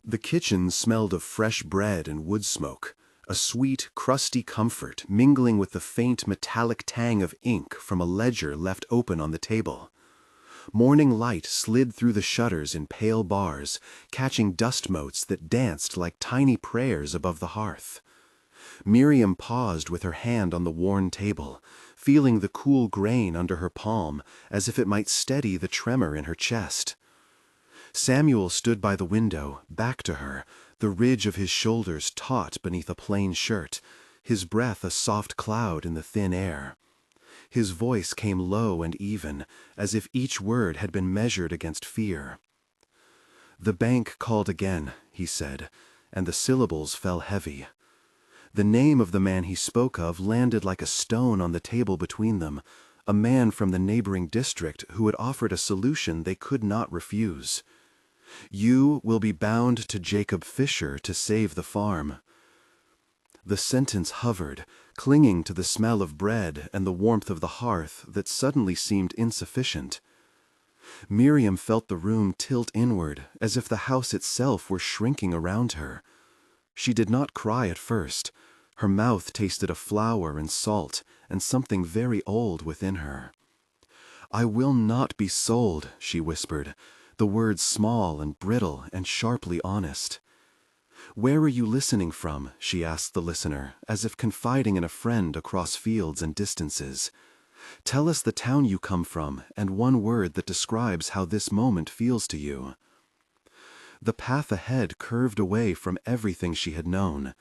The kitchen smelled of fresh bread and wood smoke, a sweet, crusty comfort mingling with the faint metallic tang of ink from a ledger left open on the table. Morning light slid through the shutters in pale bars, catching dust motes that danced like tiny prayers above the hearth. Miriam paused with her hand on the worn table, feeling the cool grain under her palm as if it might steady the tremor in her chest. Samuel stood by the window, back to her, the ridge of his shoulders taut beneath a plain shirt, his breath a soft cloud in the thin air. His voice came low and even, as if each word had been measured against fear. "The bank called again," he said, and the syllables fell heavy. The name of the man he spoke of landed like a stone on the table between them, a man from the neighboring district who had offered a solution they could not refuse. "You will be bound to Jacob Fisher to save the farm." The sentence hovered, clinging to the smell of bread and the warmth of the hearth that suddenly seemed insufficient. Miriam felt the room tilt inward, as if the house itself were shrinking around her. She did not cry at first. Her mouth tasted of flour and salt and something very old within her. "I will not be sold," she whispered, the words small and brittle and sharply honest. "Where are you listening from?" she asked the listener, as if confiding in a friend across fields and distances. "Tell us the town you come from and one word that describes how this moment feels to you." The path ahead curved away from everything she had known.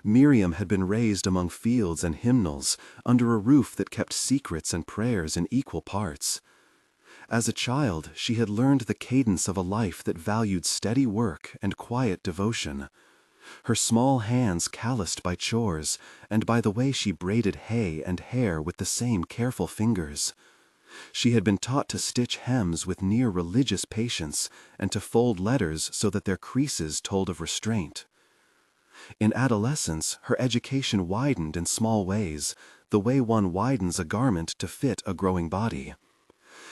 Miriam had been raised among fields and hymnals, under a roof that kept secrets and prayers in equal parts. As a child, she had learned the cadence of a life that valued steady work and quiet devotion. Her small hands calloused by chores, and by the way she braided hay and hair with the same careful fingers. She had been taught to stitch hems with near religious patience, and to fold letters so that their creases told of restraint. In adolescence, her education widened in small ways, the way one widens a garment to fit a growing body.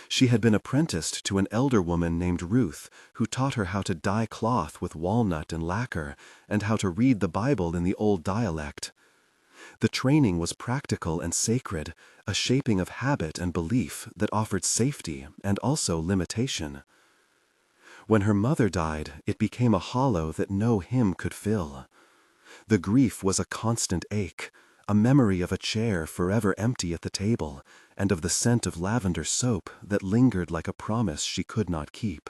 She had been apprenticed to an elder woman named Ruth, who taught her how to dye cloth with walnut and lacquer, and how to read the Bible in the old dialect. The training was practical and sacred, a shaping of habit and belief that offered safety and also limitation. When her mother died, it became a hollow that no hymn could fill. The grief was a constant ache, a memory of a chair forever empty at the table, and of the scent of lavender soap that lingered like a promise she could not keep.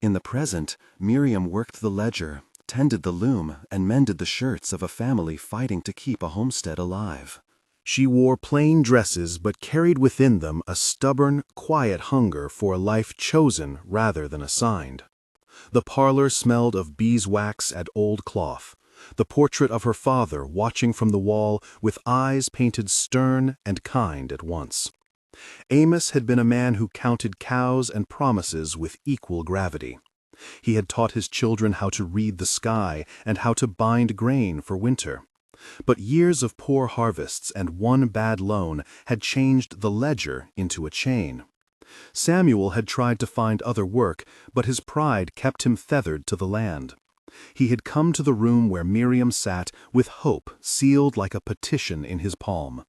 In the present, Miriam worked the ledger, tended the loom, and mended the shirts of a family fighting to keep a homestead alive. She wore plain dresses but carried within them a stubborn, quiet hunger for a life chosen rather than assigned. The parlor smelled of beeswax and old cloth, the portrait of her father watching from the wall with eyes painted stern and kind at once. Amos had been a man who counted cows and promises with equal gravity. He had taught his children how to read the sky and how to bind grain for winter. But years of poor harvests and one bad loan had changed the ledger into a chain. Samuel had tried to find other work, but his pride kept him tethered to the land. He had come to the room where Miriam sat with hope sealed like a petition in his palm.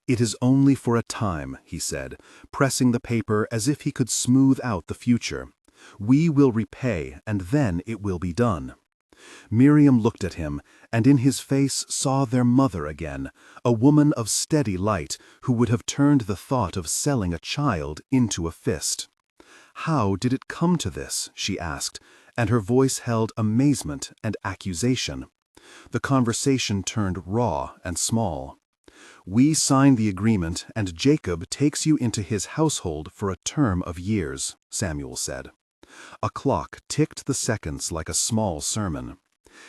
"It is only for a time," he said, pressing the paper as if he could smooth out the future. "We will repay, and then it will be done." Miriam looked at him, and in his face saw their mother again, a woman of steady light who would have turned the thought of selling a child into a fist. "How did it come to this?" she asked, and her voice held amazement and accusation. The conversation turned raw and small. "We sign the agreement, and Jacob takes you into his household for a term of years," Samuel said. A clock ticked the seconds like a small sermon.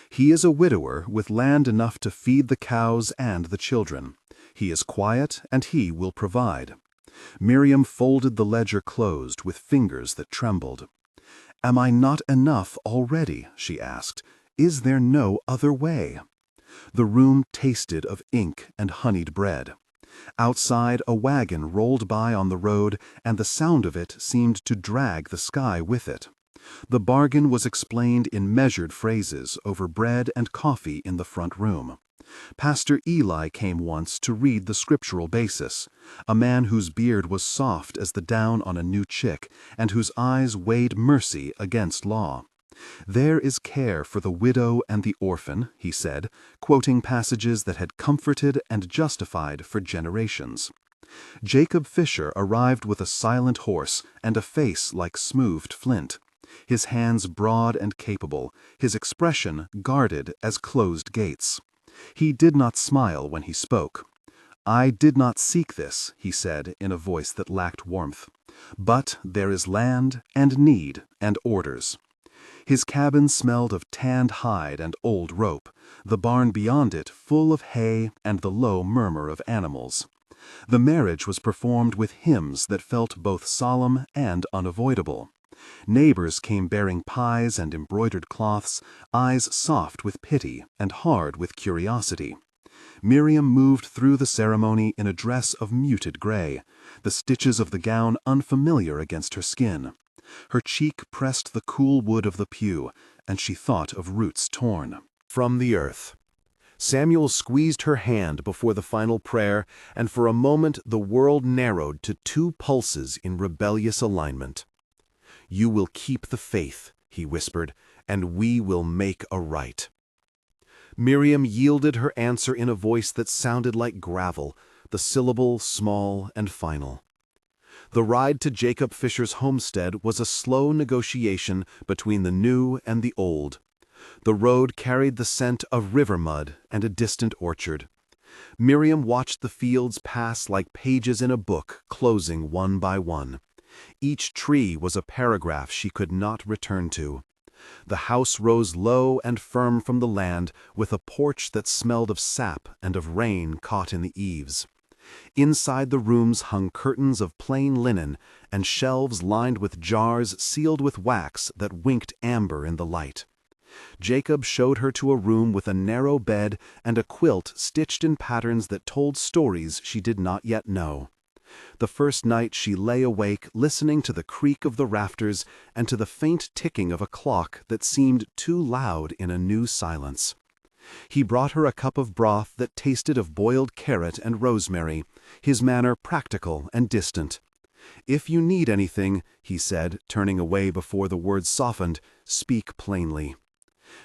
"He is a widower with land enough to feed the cows and the children. He is quiet, and he will provide." Miriam folded the ledger closed with fingers that trembled. "Am I not enough already?" she asked. "Is there no other way?" The room tasted of ink and honeyed bread. Outside, a wagon rolled by on the road, and the sound of it seemed to drag the sky with it. The bargain was explained in measured phrases over bread and coffee in the front room. Pastor Eli came once to read the scriptural basis, a man whose beard was soft as the down on a new chick and whose eyes weighed mercy against law. "There is care for the widow and the orphan," he said, quoting passages that had comforted and justified for generations. Jacob Fisher arrived with a silent horse and a face like smoothed flint, his hands broad and capable, his expression guarded as closed gates. He did not smile when he spoke. "I did not seek this," he said in a voice that lacked warmth. "But there is land and need and orders." His cabin smelled of tanned hide and old rope, the barn beyond it full of hay and the low murmur of animals. The marriage was performed with hymns that felt both solemn and unavoidable. Neighbors came bearing pies and embroidered cloths, eyes soft with pity and hard with curiosity. Miriam moved through the ceremony in a dress of muted gray, the stitches of the gown unfamiliar against her skin. Her cheek pressed the cool wood of the pew, and she thought of roots torn from the earth. Samuel squeezed her hand before the final prayer, and for a moment the world narrowed to two pulses in rebellious alignment. "You will keep the faith," he whispered, "and we will make a right." Miriam yielded her answer in a voice that sounded like gravel, the syllable small and final. The ride to Jacob Fisher's homestead was a slow negotiation between the new and the old. The road carried the scent of river mud and a distant orchard. Miriam watched the fields pass like pages in a book, closing one by one. Each tree was a paragraph she could not return to. The house rose low and firm from the land, with a porch that smelled of sap and of rain caught in the eaves. Inside the rooms hung curtains of plain linen and shelves lined with jars sealed with wax that winked amber in the light. Jacob showed her to a room with a narrow bed and a quilt stitched in patterns that told stories she did not yet know. The first night she lay awake listening to the creak of the rafters and to the faint ticking of a clock that seemed too loud in a new silence. He brought her a cup of broth that tasted of boiled carrot and rosemary, his manner practical and distant. "If you need anything," he said, turning away before the words softened, "speak plainly."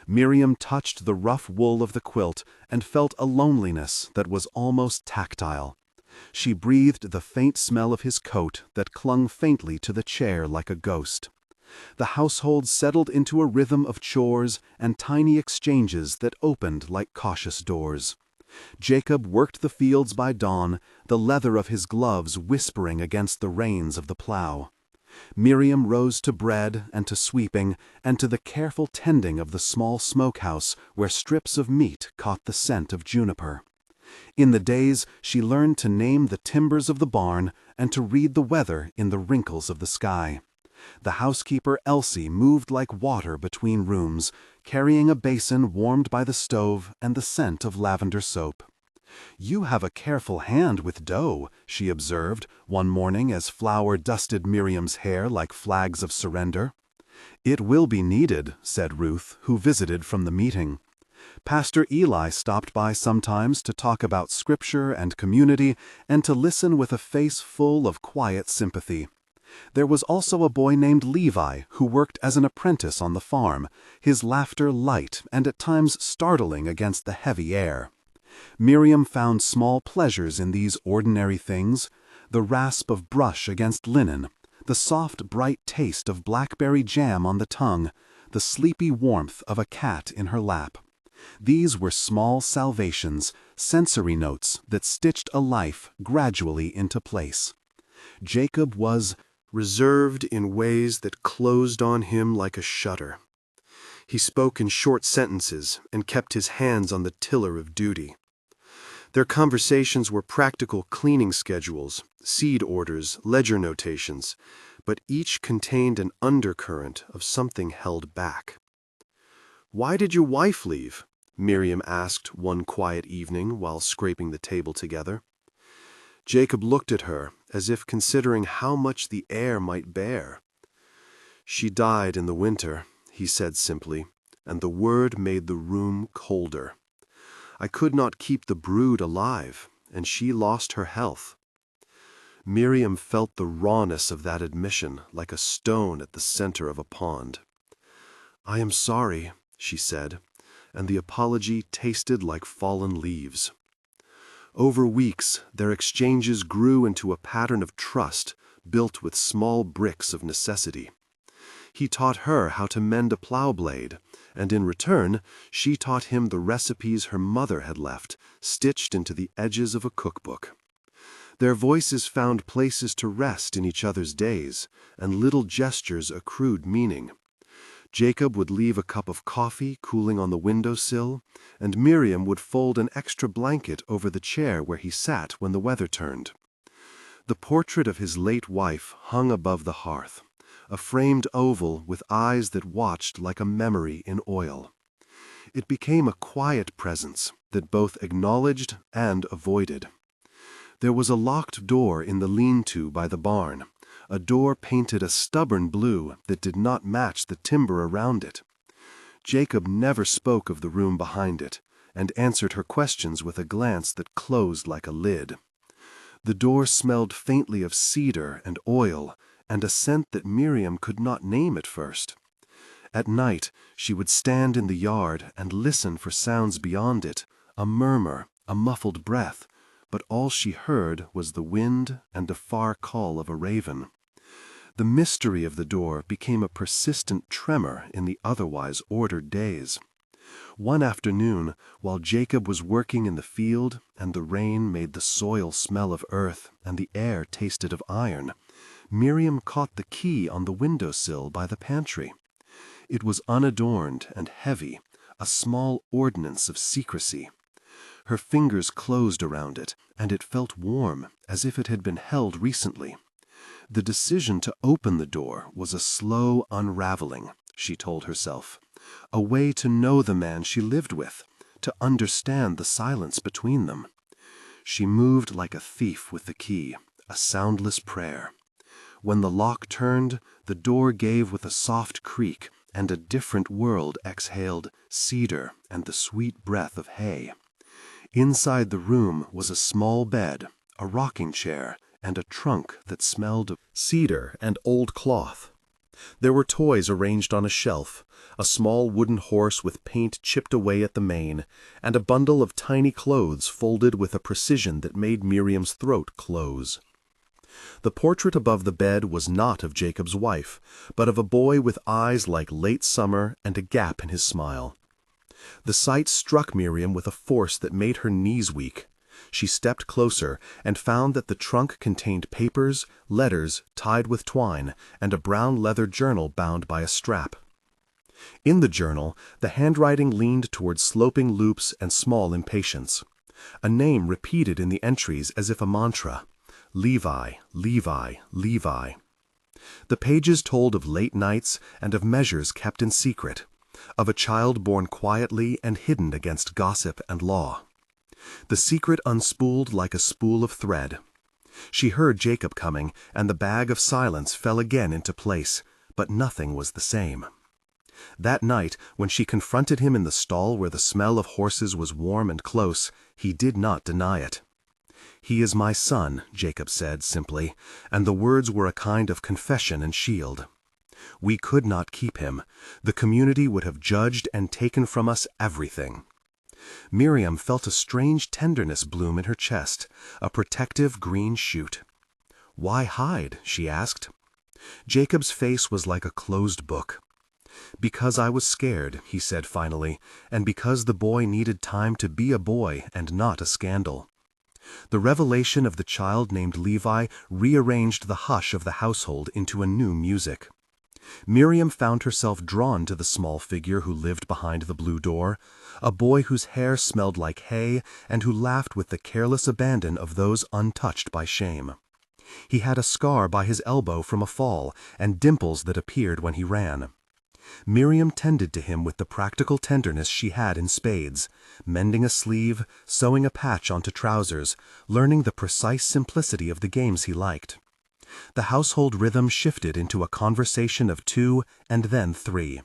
Miriam touched the rough wool of the quilt and felt a loneliness that was almost tactile. She breathed the faint smell of his coat that clung faintly to the chair like a ghost. The household settled into a rhythm of chores and tiny exchanges that opened like cautious doors. Jacob worked the fields by dawn, the leather of his gloves whispering against the reins of the plow. Miriam rose to bread and to sweeping and to the careful tending of the small smokehouse where strips of meat caught the scent of juniper. In the days, she learned to name the timbers of the barn and to read the weather in the wrinkles of the sky. The housekeeper Elsie moved like water between rooms, carrying a basin warmed by the stove and the scent of lavender soap. "You have a careful hand with dough," she observed one morning as flour dusted Miriam's hair like flags of surrender. "It will be needed," said Ruth, who visited from the meeting. Pastor Eli stopped by sometimes to talk about scripture and community and to listen with a face full of quiet sympathy. There was also a boy named Levi who worked as an apprentice on the farm, his laughter light and at times startling against the heavy air. Miriam found small pleasures in these ordinary things: the rasp of brush against linen, the soft, bright taste of blackberry jam on the tongue, the sleepy warmth of a cat in her lap. These were small salvations, sensory notes that stitched a life gradually into place. Jacob was reserved in ways that closed on him like a shutter. He spoke in short sentences and kept his hands on the tiller of duty. Their conversations were practical cleaning schedules, seed orders, ledger notations, but each contained an undercurrent of something held back. "Why did your wife leave?" Miriam asked one quiet evening while scraping the table together. Jacob looked at her as if considering how much the air might bear. "She died in the winter," he said simply, and the word made the room colder. "I could not keep the brood alive, and she lost her health." Miriam felt the rawness of that admission like a stone at the center of a pond. "I am sorry," she said, and the apology tasted like fallen leaves. Over weeks, their exchanges grew into a pattern of trust built with small bricks of necessity. He taught her how to mend a plow blade, and in return, she taught him the recipes her mother had left, stitched into the edges of a cookbook. Their voices found places to rest in each other's days, and little gestures accrued meaning. Jacob would leave a cup of coffee cooling on the windowsill, and Miriam would fold an extra blanket over the chair where he sat when the weather turned. The portrait of his late wife hung above the hearth, a framed oval with eyes that watched like a memory in oil. It became a quiet presence that both acknowledged and avoided. There was a locked door in the lean-to by the barn, a door painted a stubborn blue that did not match the timber around it. Jacob never spoke of the room behind it, and answered her questions with a glance that closed like a lid. The door smelled faintly of cedar and oil, and a scent that Miriam could not name at first. At night, she would stand in the yard and listen for sounds beyond it, a murmur, a muffled breath, but all she heard was the wind and the far call of a raven. The mystery of the door became a persistent tremor in the otherwise ordered days. One afternoon, while Jacob was working in the field and the rain made the soil smell of earth and the air tasted of iron, Miriam caught the key on the windowsill by the pantry. It was unadorned and heavy, a small ordinance of secrecy. Her fingers closed around it, and it felt warm, as if it had been held recently. The decision to open the door was a slow unraveling, she told herself, a way to know the man she lived with, to understand the silence between them. She moved like a thief with the key, a soundless prayer. When the lock turned, the door gave with a soft creak, and a different world exhaled cedar and the sweet breath of hay. Inside the room was a small bed, a rocking chair, and a trunk that smelled of cedar and old cloth. There were toys arranged on a shelf, a small wooden horse with paint chipped away at the mane, and a bundle of tiny clothes folded with a precision that made Miriam's throat close. The portrait above the bed was not of Jacob's wife, but of a boy with eyes like late summer and a gap in his smile. The sight struck Miriam with a force that made her knees weak. She stepped closer and found that the trunk contained papers, letters tied with twine, and a brown leather journal bound by a strap. In the journal, the handwriting leaned toward sloping loops and small impatience. A name repeated in the entries as if a mantra: Levi, Levi, Levi. The pages told of late nights and of measures kept in secret, of a child born quietly and hidden against gossip and law. The secret unspooled like a spool of thread. She heard Jacob coming, and the bag of silence fell again into place, but nothing was the same. That night, when she confronted him in the stall where the smell of horses was warm and close, he did not deny it. "He is my son," Jacob said simply, and the words were a kind of confession and shield. "We could not keep him. The community would have judged and taken from us everything." Miriam felt a strange tenderness bloom in her chest, a protective green shoot. "Why hide?" she asked. Jacob's face was like a closed book. "Because I was scared," he said finally, "and because the boy needed time to be a boy and not a scandal." The revelation of the child named Levi rearranged the hush of the household into a new music. Miriam found herself drawn to the small figure who lived behind the blue door, a boy whose hair smelled like hay and who laughed with the careless abandon of those untouched by shame. He had a scar by his elbow from a fall and dimples that appeared when he ran. Miriam tended to him with the practical tenderness she had in spades, mending a sleeve, sewing a patch onto trousers, learning the precise simplicity of the games he liked. The household rhythm shifted into a conversation of two and then three.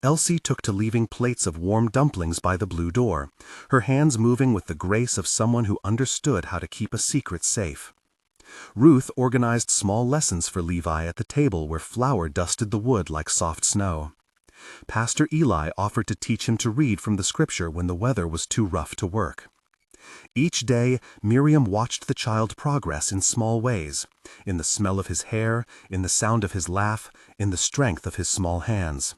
Elsie took to leaving plates of warm dumplings by the blue door, her hands moving with the grace of someone who understood how to keep a secret safe. Ruth organized small lessons for Levi at the table where flour dusted the wood like soft snow. Pastor Eli offered to teach him to read from the scripture when the weather was too rough to work. Each day, Miriam watched the child progress in small ways, in the smell of his hair, in the sound of his laugh, in the strength of his small hands.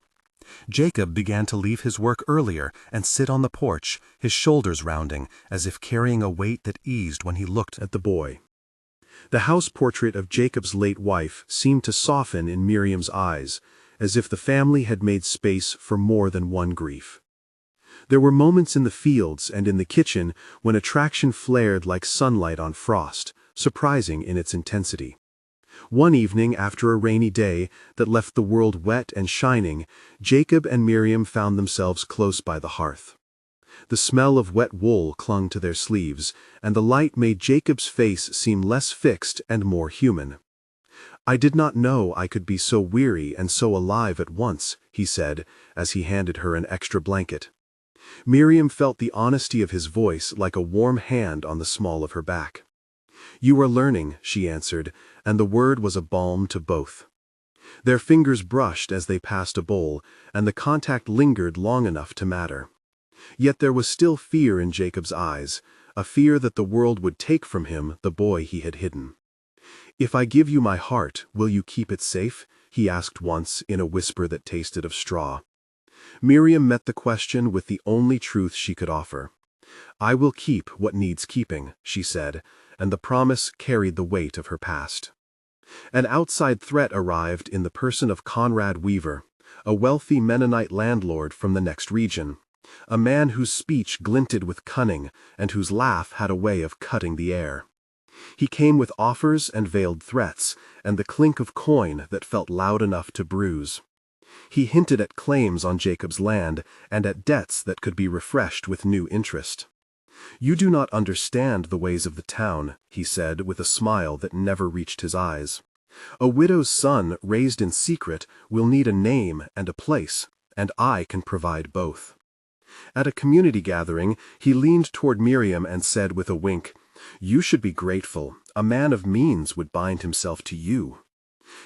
Jacob began to leave his work earlier and sit on the porch, his shoulders rounding, as if carrying a weight that eased when he looked at the boy. The house portrait of Jacob's late wife seemed to soften in Miriam's eyes, as if the family had made space for more than one grief. There were moments in the fields and in the kitchen when attraction flared like sunlight on frost, surprising in its intensity. One evening after a rainy day that left the world wet and shining, Jacob and Miriam found themselves close by the hearth. The smell of wet wool clung to their sleeves, and the light made Jacob's face seem less fixed and more human. "I did not know I could be so weary and so alive at once," he said, as he handed her an extra blanket. Miriam felt the honesty of his voice like a warm hand on the small of her back. "You are learning," she answered, and the word was a balm to both. Their fingers brushed as they passed a bowl, and the contact lingered long enough to matter. Yet there was still fear in Jacob's eyes, a fear that the world would take from him the boy he had hidden. "If I give you my heart, will you keep it safe?" he asked once in a whisper that tasted of straw. Miriam met the question with the only truth she could offer. "I will keep what needs keeping," she said, and the promise carried the weight of her past. An outside threat arrived in the person of Conrad Weaver, a wealthy Mennonite landlord from the next region, a man whose speech glinted with cunning and whose laugh had a way of cutting the air. He came with offers and veiled threats, and the clink of coin that felt loud enough to bruise. He hinted at claims on Jacob's land and at debts that could be refreshed with new interest. "You do not understand the ways of the town," he said with a smile that never reached his eyes. "A widow's son raised in secret will need a name and a place, and I can provide both." At a community gathering, he leaned toward Miriam and said with a wink, "You should be grateful. A man of means would bind himself to you."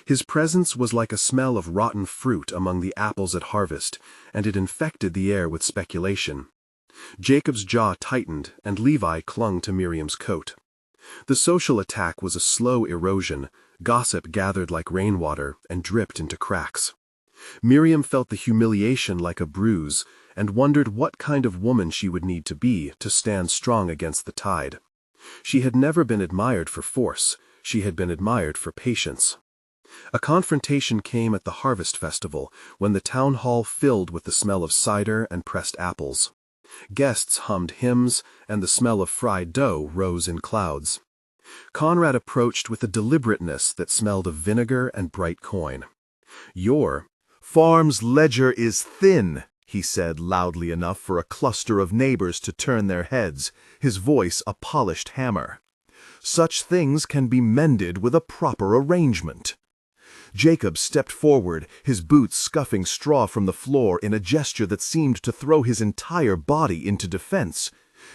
His presence was like a smell of rotten fruit among the apples at harvest, and it infected the air with speculation. Jacob's jaw tightened, and Levi clung to Miriam's coat. The social attack was a slow erosion. Gossip gathered like rainwater and dripped into cracks. Miriam felt the humiliation like a bruise, and wondered what kind of woman she would need to be to stand strong against the tide. She had never been admired for force, she had been admired for patience. A confrontation came at the harvest festival, when the town hall filled with the smell of cider and pressed apples. Guests hummed hymns, and the smell of fried dough rose in clouds. Conrad approached with a deliberateness that smelled of vinegar and bright coin. "Your farm's ledger is thin," he said loudly enough for a cluster of neighbors to turn their heads, his voice a polished hammer. "Such things can be mended with a proper arrangement." Jacob stepped forward, his boots scuffing straw from the floor in a gesture that seemed to throw his entire body into defense.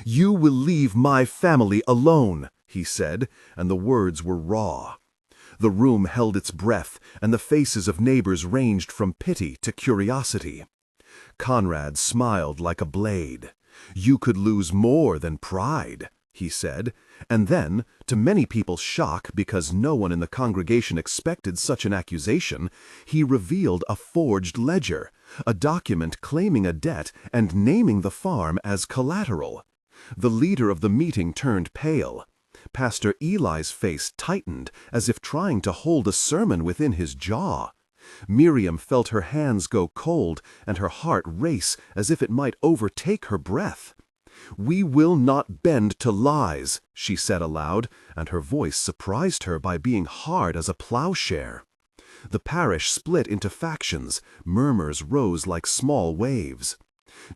"You will leave my family alone," he said, and the words were raw. The room held its breath, and the faces of neighbors ranged from pity to curiosity. Conrad smiled like a blade. "You could lose more than pride," he said, and then, to many people's shock because no one in the congregation expected such an accusation, he revealed a forged ledger, a document claiming a debt and naming the farm as collateral. The leader of the meeting turned pale. Pastor Eli's face tightened as if trying to hold a sermon within his jaw. Miriam felt her hands go cold and her heart race as if it might overtake her breath. "We will not bend to lies," she said aloud, and her voice surprised her by being hard as a plowshare. The parish split into factions, murmurs rose like small waves.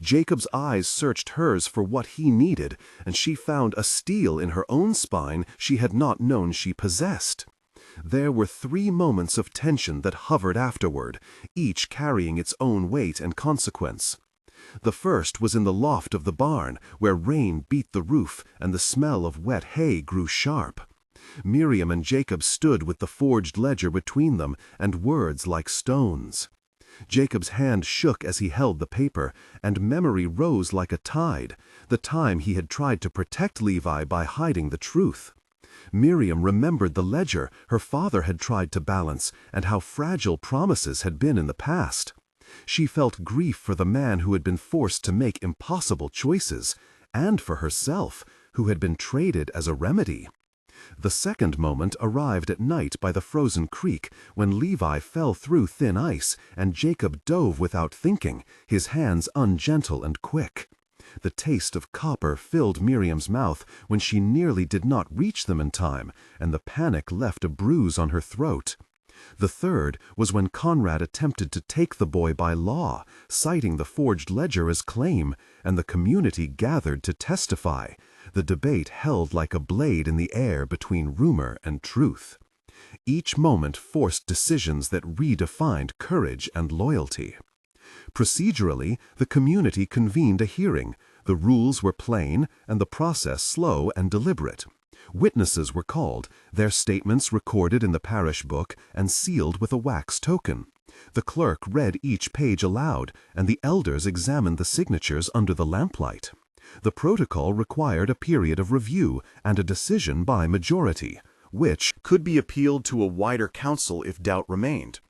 Jacob's eyes searched hers for what he needed, and she found a steel in her own spine she had not known she possessed. There were 3 moments of tension that hovered afterward, each carrying its own weight and consequence. The first was in the loft of the barn, where rain beat the roof and the smell of wet hay grew sharp. Miriam and Jacob stood with the forged ledger between them and words like stones. Jacob's hand shook as he held the paper, and memory rose like a tide, the time he had tried to protect Levi by hiding the truth. Miriam remembered the ledger her father had tried to balance and how fragile promises had been in the past. She felt grief for the man who had been forced to make impossible choices, and for herself, who had been traded as a remedy. The second moment arrived at night by the frozen creek, when Levi fell through thin ice and Jacob dove without thinking, his hands ungentle and quick. The taste of copper filled Miriam's mouth when she nearly did not reach them in time, and the panic left a bruise on her throat. The third was when Conrad attempted to take the boy by law, citing the forged ledger as claim, and the community gathered to testify. The debate held like a blade in the air between rumor and truth. Each moment forced decisions that redefined courage and loyalty. Procedurally, the community convened a hearing. The rules were plain and the process slow and deliberate. Witnesses were called, their statements recorded in the parish book and sealed with a wax token. The clerk read each page aloud, and the elders examined the signatures under the lamplight. The protocol required a period of review and a decision by majority, which could be appealed to a wider council if doubt remained.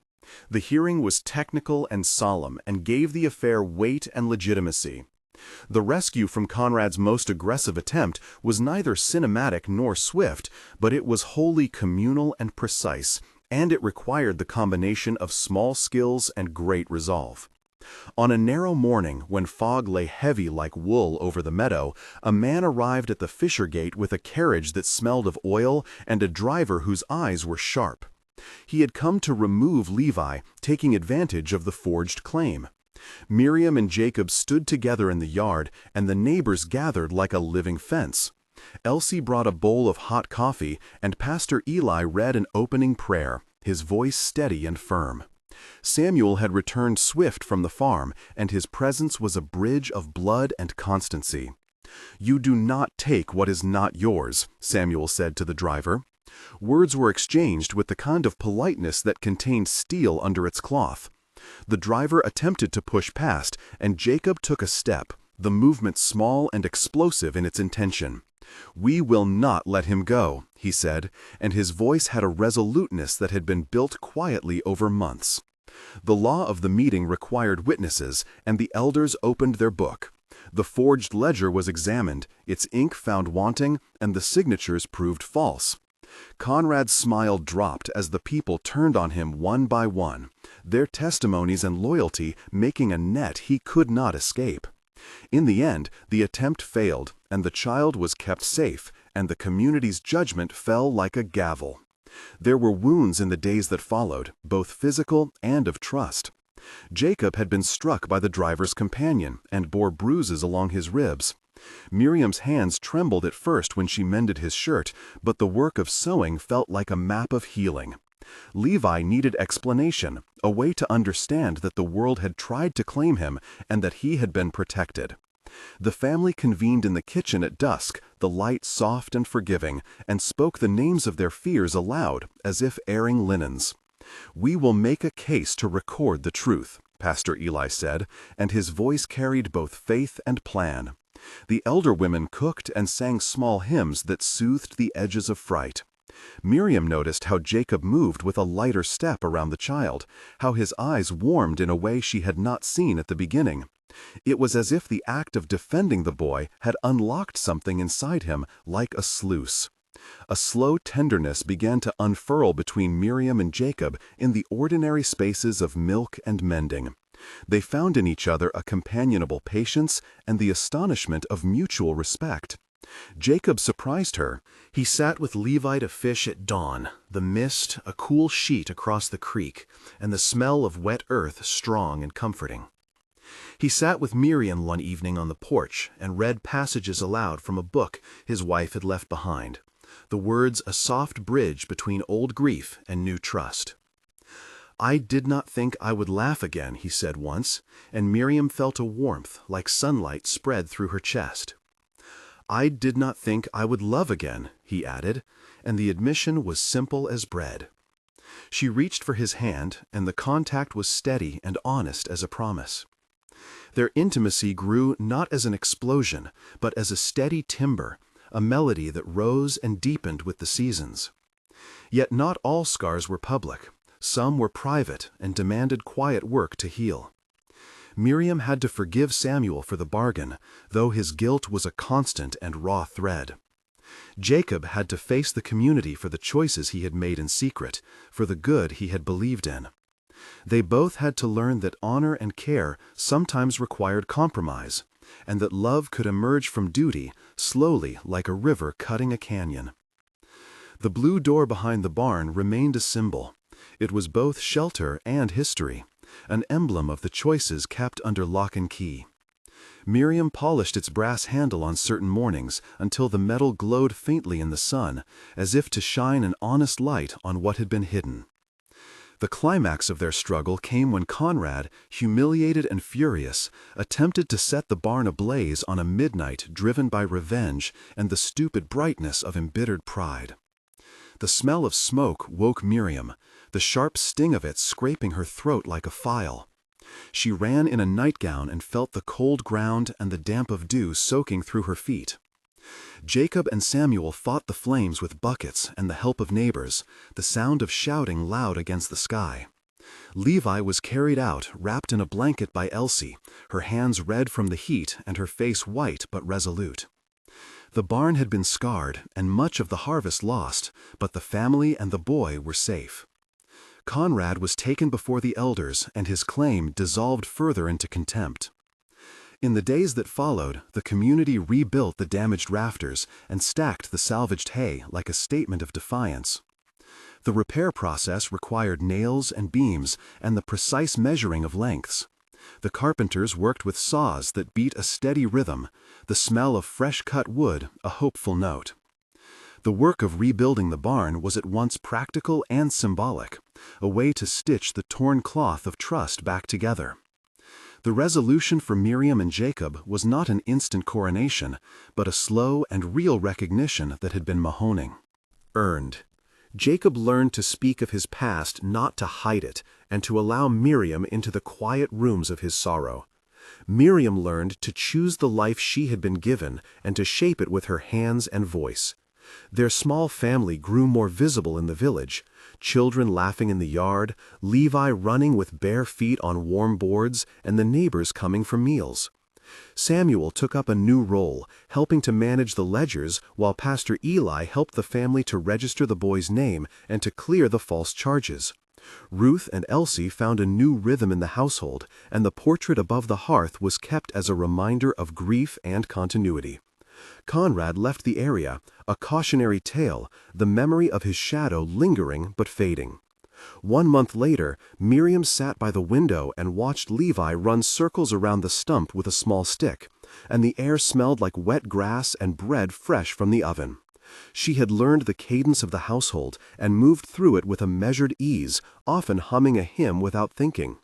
The hearing was technical and solemn and gave the affair weight and legitimacy. The rescue from Conrad's most aggressive attempt was neither cinematic nor swift, but it was wholly communal and precise, and it required the combination of small skills and great resolve. On a narrow morning, when fog lay heavy like wool over the meadow, a man arrived at the Fisher Gate with a carriage that smelled of oil and a driver whose eyes were sharp. He had come to remove Levi, taking advantage of the forged claim. Miriam and Jacob stood together in the yard, and the neighbors gathered like a living fence. Elsie brought a bowl of hot coffee, and Pastor Eli read an opening prayer, his voice steady and firm. Samuel had returned swift from the farm, and his presence was a bridge of blood and constancy. "You do not take what is not yours," Samuel said to the driver. Words were exchanged with the kind of politeness that contained steel under its cloth. The driver attempted to push past, and Jacob took a step, the movement small and explosive in its intention. "We will not let him go," he said, and his voice had a resoluteness that had been built quietly over months. The law of the meeting required witnesses, and the elders opened their book. The forged ledger was examined, its ink found wanting, and the signatures proved false. Conrad's smile dropped as the people turned on him one by one, their testimonies and loyalty making a net he could not escape. In the end, the attempt failed, and the child was kept safe, and the community's judgment fell like a gavel. There were wounds in the days that followed, both physical and of trust. Jacob had been struck by the driver's companion and bore bruises along his ribs. Miriam's hands trembled at first when she mended his shirt, but the work of sewing felt like a map of healing. Levi needed explanation, a way to understand that the world had tried to claim him and that he had been protected. The family convened in the kitchen at dusk, the light soft and forgiving, and spoke the names of their fears aloud, as if airing linens. "We will make a case to record the truth," Pastor Eli said, and his voice carried both faith and plan. The elder women cooked and sang small hymns that soothed the edges of fright. Miriam noticed how Jacob moved with a lighter step around the child, how his eyes warmed in a way she had not seen at the beginning. It was as if the act of defending the boy had unlocked something inside him like a sluice. A slow tenderness began to unfurl between Miriam and Jacob in the ordinary spaces of milk and mending. They found in each other a companionable patience and the astonishment of mutual respect. Jacob surprised her. He sat with Levi to fish at dawn, the mist a cool sheet across the creek, and the smell of wet earth strong and comforting. He sat with Miriam one evening on the porch and read passages aloud from a book his wife had left behind. the words a soft bridge between old grief and new trust. "I did not think I would laugh again," he said once, and Miriam felt a warmth like sunlight spread through her chest. "I did not think I would love again," he added, and the admission was simple as bread. She reached for his hand, and the contact was steady and honest as a promise. Their intimacy grew not as an explosion, but as a steady timber, a melody that rose and deepened with the seasons. Yet not all scars were public. Some were private and demanded quiet work to heal. Miriam had to forgive Samuel for the bargain, though his guilt was a constant and raw thread. Jacob had to face the community for the choices he had made in secret, for the good he had believed in. They both had to learn that honor and care sometimes required compromise, and that love could emerge from duty slowly like a river cutting a canyon. The blue door behind the barn remained a symbol. It was both shelter and history, an emblem of the choices kept under lock and key. Miriam polished its brass handle on certain mornings until the metal glowed faintly in the sun, as if to shine an honest light on what had been hidden. The climax of their struggle came when Conrad, humiliated and furious, attempted to set the barn ablaze on a midnight driven by revenge and the stupid brightness of embittered pride. The smell of smoke woke Miriam, the sharp sting of it scraping her throat like a file. She ran in a nightgown and felt the cold ground and the damp of dew soaking through her feet. Jacob and Samuel fought the flames with buckets and the help of neighbors, the sound of shouting loud against the sky. Levi was carried out, wrapped in a blanket by Elsie, her hands red from the heat and her face white but resolute. The barn had been scarred and much of the harvest lost, but the family and the boy were safe. Conrad was taken before the elders and his claim dissolved further into contempt. In the days that followed, the community rebuilt the damaged rafters and stacked the salvaged hay like a statement of defiance. The repair process required nails and beams and the precise measuring of lengths. The carpenters worked with saws that beat a steady rhythm, the smell of fresh-cut wood a hopeful note. The work of rebuilding the barn was at once practical and symbolic, a way to stitch the torn cloth of trust back together. The resolution for Miriam and Jacob was not an instant coronation, but a slow and real recognition that had been Mahoning. Earned. Jacob learned to speak of his past, not to hide it, and to allow Miriam into the quiet rooms of his sorrow. Miriam learned to choose the life she had been given and to shape it with her hands and voice. Their small family grew more visible in the village, children laughing in the yard, Levi running with bare feet on warm boards, and the neighbors coming for meals. Samuel took up a new role, helping to manage the ledgers, while Pastor Eli helped the family to register the boy's name and to clear the false charges. Ruth and Elsie found a new rhythm in the household, and the portrait above the hearth was kept as a reminder of grief and continuity. Conrad left the area, a cautionary tale, the memory of his shadow lingering but fading. 1 month later, Miriam sat by the window and watched Levi run circles around the stump with a small stick, and the air smelled like wet grass and bread fresh from the oven. She had learned the cadence of the household and moved through it with a measured ease, often humming a hymn without thinking.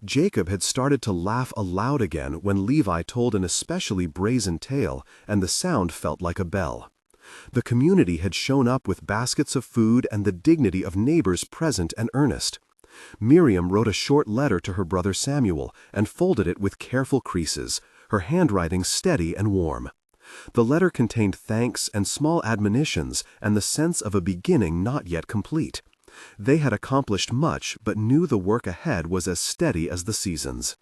Jacob had started to laugh aloud again when Levi told an especially brazen tale, and the sound felt like a bell. The community had shown up with baskets of food and the dignity of neighbors present and earnest. Miriam wrote a short letter to her brother Samuel and folded it with careful creases, her handwriting steady and warm. The letter contained thanks and small admonitions and the sense of a beginning not yet complete. They had accomplished much, but knew the work ahead was as steady as the seasons.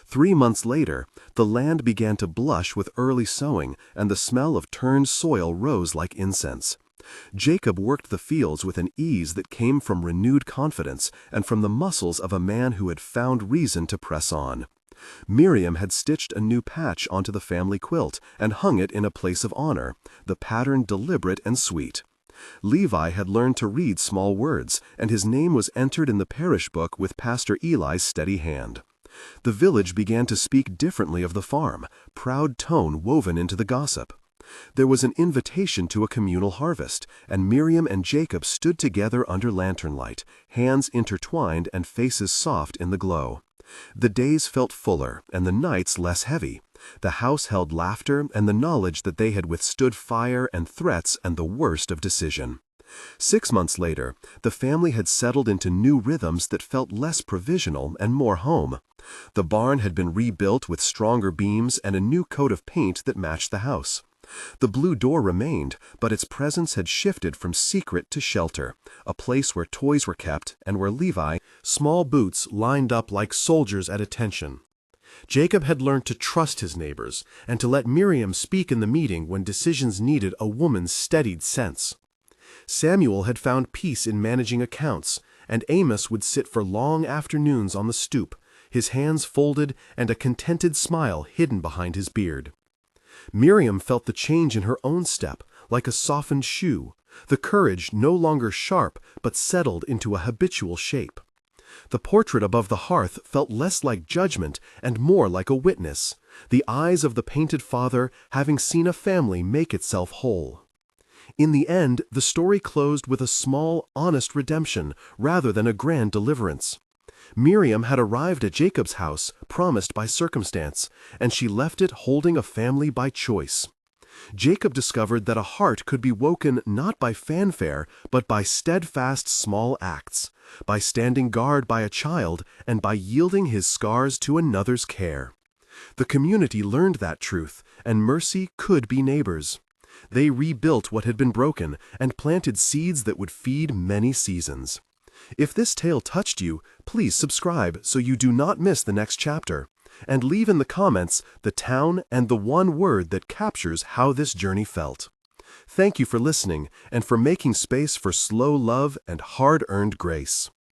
3 months later, the land began to blush with early sowing, and the smell of turned soil rose like incense. Jacob worked the fields with an ease that came from renewed confidence and from the muscles of a man who had found reason to press on. Miriam had stitched a new patch onto the family quilt and hung it in a place of honor, the pattern deliberate and sweet. Levi had learned to read small words, and his name was entered in the parish book with Pastor Eli's steady hand. The village began to speak differently of the farm, proud tone woven into the gossip. There was an invitation to a communal harvest, and Miriam and Jacob stood together under lantern light, hands intertwined and faces soft in the glow. The days felt fuller, and the nights less heavy. The house held laughter and the knowledge that they had withstood fire and threats and the worst of decision. 6 months later, the family had settled into new rhythms that felt less provisional and more home. The barn had been rebuilt with stronger beams and a new coat of paint that matched the house. The blue door remained, but its presence had shifted from secret to shelter, a place where toys were kept and where Levi, small boots lined up like soldiers at attention. Jacob had learned to trust his neighbors and to let Miriam speak in the meeting when decisions needed a woman's steadied sense. Samuel had found peace in managing accounts, and Amos would sit for long afternoons on the stoop, his hands folded and a contented smile hidden behind his beard. Miriam felt the change in her own step, like a softened shoe, the courage no longer sharp but settled into a habitual shape. The portrait above the hearth felt less like judgment and more like a witness, the eyes of the painted father having seen a family make itself whole. In the end, the story closed with a small, honest redemption rather than a grand deliverance. Miriam had arrived at Jacob's house, promised by circumstance, and she left it holding a family by choice. Jacob discovered that a heart could be woken not by fanfare, but by steadfast small acts, by standing guard by a child, and by yielding his scars to another's care. The community learned that truth, and mercy could be neighbors. They rebuilt what had been broken and planted seeds that would feed many seasons. If this tale touched you, please subscribe so you do not miss the next chapter, and leave in the comments the town and the one word that captures how this journey felt. Thank you for listening and for making space for slow love and hard-earned grace.